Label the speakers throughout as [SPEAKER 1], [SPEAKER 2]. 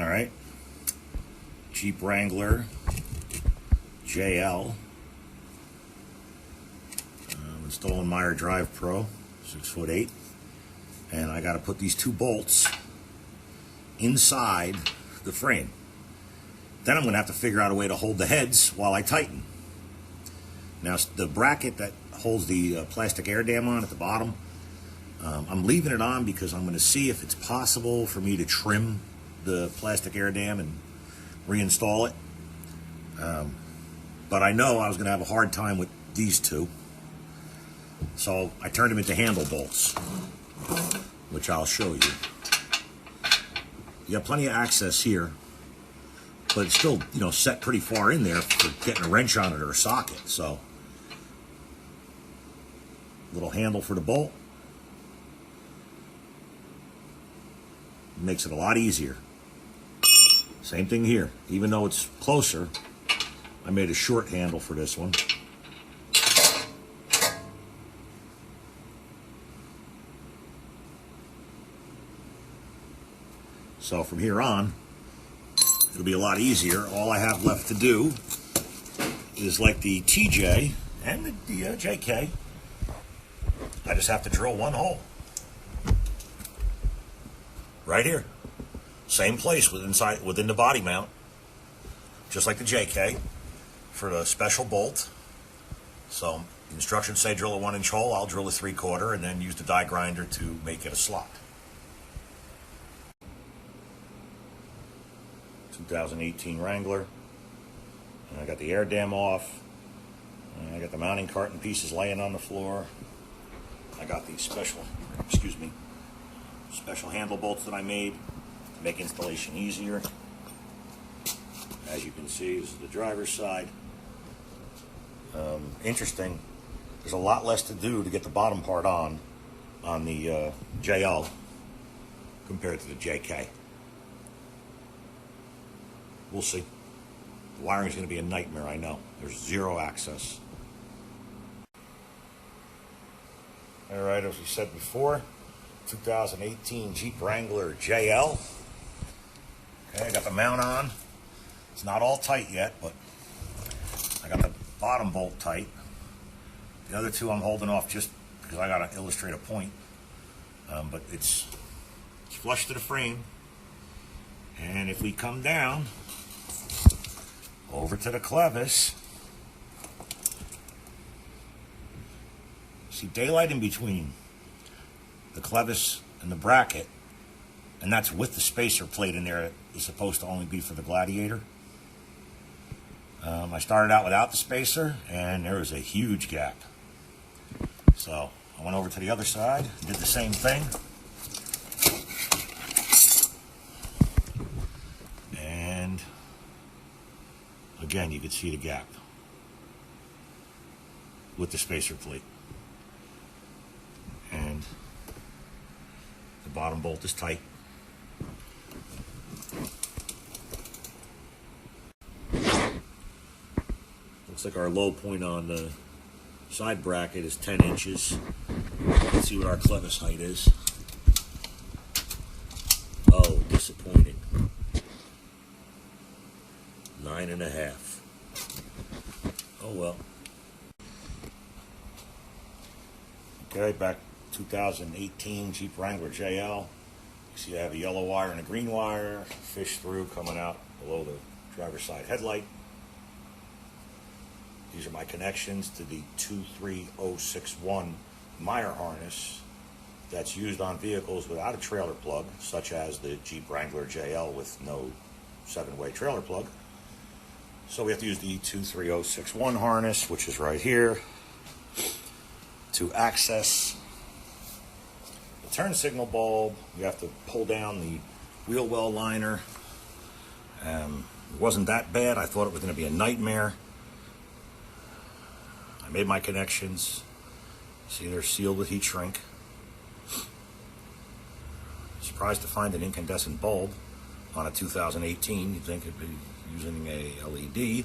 [SPEAKER 1] All right, Jeep Wrangler JL. I'm installing Meyer Drive Pro, 6'8", and I got to put these two bolts inside the frame. Then I'm going to have to figure out a way to hold the heads while I tighten. Now, the bracket that holds the plastic air dam on at the bottom, I'm leaving it on because I'm going to see if it's possible for me to trim the plastic air dam and reinstall it. But I know I was going to have a hard time with these two. So I turned them into handle bolts, which I'll show you. You have plenty of access here, but it's still, set pretty far in there for getting a wrench on it or a socket. So, little handle for the bolt. Makes it a lot easier. Same thing here. Even though it's closer, I made a short handle for this one. So from here on, it'll be a lot easier. All I have left to do is, like the TJ and the JK, I just have to drill one hole. Right here. Same place within the body mount. Just like the JK for the special bolt. So the instructions say drill a 1-inch hole. I'll drill a 3/4 and then use the die grinder to make it a slot. 2018 Wrangler. And I got the air dam off. And I got the mounting carton pieces laying on the floor. I got these special handle bolts that I made to make installation easier. As you can see, this is the driver's side. Interesting, there's a lot less to do to get the bottom part on the JL compared to the JK. We'll see. The wiring is going to be a nightmare, I know. There's zero access. All right, as we said before, 2018 Jeep Wrangler JL. Okay, I got the mount on. It's not all tight yet, but I got the bottom bolt tight. The other two I'm holding off just because I got to illustrate a point. But it's flush to the frame. And if we come down over to the clevis, see daylight in between the clevis and the bracket, and that's with the spacer plate in there. Is supposed to only be for the Gladiator. I started out without the spacer, and there was a huge gap. So I went over to the other side, did the same thing, and again you could see the gap with the spacer plate. And the bottom bolt is tight. Looks like our low point on the side bracket is 10 inches. Let's see what our clevis height is. Oh, disappointing. 9.5. Oh well. Okay, back 2018 Jeep Wrangler JL. You see I have a yellow wire and a green wire, fish through coming out below the driver's side headlight. These are my connections to the 23061 Meyer harness that's used on vehicles without a trailer plug, such as the Jeep Wrangler JL with no 7-way trailer plug. So we have to use the 23061 harness, which is right here, to access the turn signal bulb. You have to pull down the wheel well liner. It wasn't that bad. I thought it was going to be a nightmare. I made my connections. See, they're sealed with heat shrink. Surprised to find an incandescent bulb on a 2018. You'd think it'd be using a LED.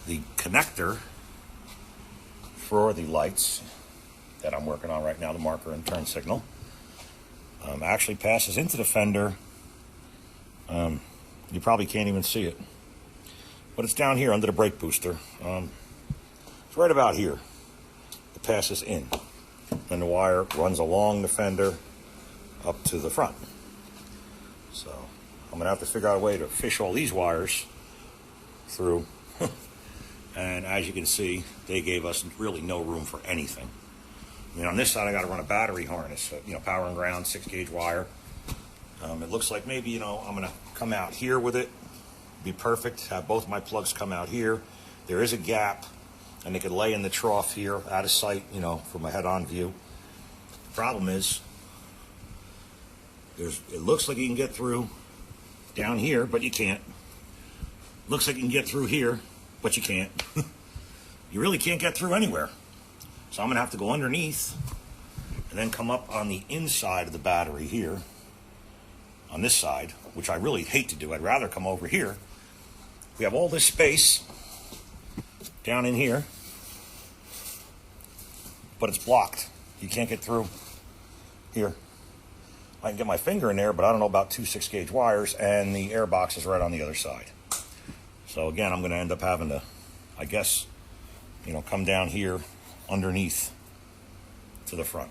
[SPEAKER 1] The connector for the lights that I'm working on right now, the marker and turn signal, Actually passes into the fender. You probably can't even see it, but it's down here under the brake booster. It's right about here. It passes in, and the wire runs along the fender up to the front. So I'm gonna have to figure out a way to fish all these wires through. And as you can see, they gave us really no room for anything. I mean, on this side I got to run a battery harness, power and ground, 6-gauge wire. It looks like maybe, I'm going to come out here with it. Be perfect. Have both my plugs come out here. There is a gap, and they could lay in the trough here, out of sight, from a head-on view. The problem is, it looks like you can get through down here, but you can't. Looks like you can get through here, but you can't. You really can't get through anywhere. So I'm going to have to go underneath and then come up on the inside of the battery here, on this side, which I really hate to do. I'd rather come over here. We have all this space down in here, but it's blocked. You can't get through here. I can get my finger in there, but I don't know about 2 6-gauge wires, and the air box is right on the other side. So again, I'm going to end up having to, I guess, come down here underneath to the front.